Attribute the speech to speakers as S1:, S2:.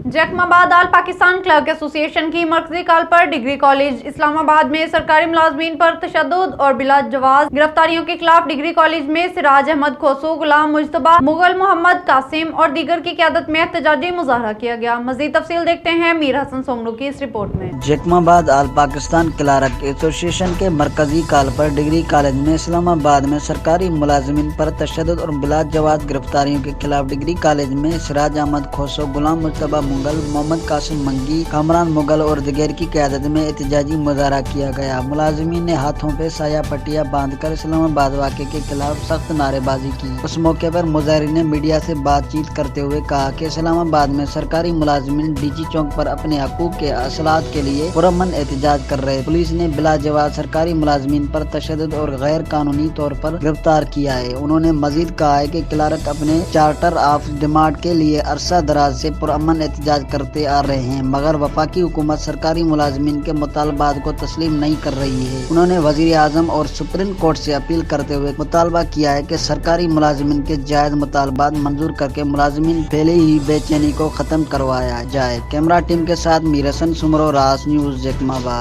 S1: जैकमाबाद आल Pakistan clerk association की मरकजी call पर डिग्री कॉलेज इस्लामाबाद में सरकारी मुलाजमीन पर तशद्दुद और बिला जवाज गिरफ्तारियों के खिलाफ डिग्री कॉलेज में सिराज अहमद खोसो, गुलाम मुजतबा, मुगल मोहम्मद कासिम और दीगर की क़यादत में एहतजाजी मुजाहरा किया गया। मज़ीद तफसील देखते हैं मीर हसन सोमनू की इस रिपोर्ट में।
S2: जैकमाबाद आल पाकिस्तान क्लर्क एसोसिएशन के मरकजी कॉल पर डिग्री कॉलेज में इस्लामाबाद में सरकारी मुलाजमीन पर तशद्दुद और बिला जवाज गिरफ्तारियों के खिलाफ डिग्री कॉलेज में सिराज अहमद खोसो, गुलाम मुजतबा, मुगल मोहम्मद कासिम मंगी, कामरान मुगल और दिगर की क़यादत में एहतजाजी मुजाहरा किया गया। मुलाजिमीन ने हाथों पे साया पट्टियां बांधकर इस्लामाबाद वाक़े के खिलाफ सख्त नारेबाजी की। उस मौके पर मुजाहिरीन ने मीडिया से बातचीत करते हुए कहा कि इस्लामाबाद में सरकारी मुलाजिमीन डीजी चौक पर अपने हकूक के असलात के लिए पुरअमन एहतजाज कर रहे। पुलिस ने बिला जवाब सरकारी मुलाजिमीन पर तशद्दुद और गैर कानूनी तौर पर गिरफ्तार किया है। उन्होंने मजीद कहा है कि क्लर्क अपने चार्टर ऑफ डिमांड के लिए अरसा दराज से पुरअमन एहतजाज करते आ रहे हैं, मगर वफाकी हुकूमत सरकारी मुलाजिमीन के मुतालबात को तस्लीम नहीं कर रही है। उन्होंने वजीर आजम और सुप्रीम कोर्ट से अपील करते हुए मुतालबा किया है कि सरकारी मुलाजिमीन के जायज मुतालबात मंजूर करके मुलाजिमीन पहले ही बेचैनी को खत्म करवाया जाए। कैमरा टीम के साथ मीर हसन सुमरो, रास न्यूज़, जैकमाबाद।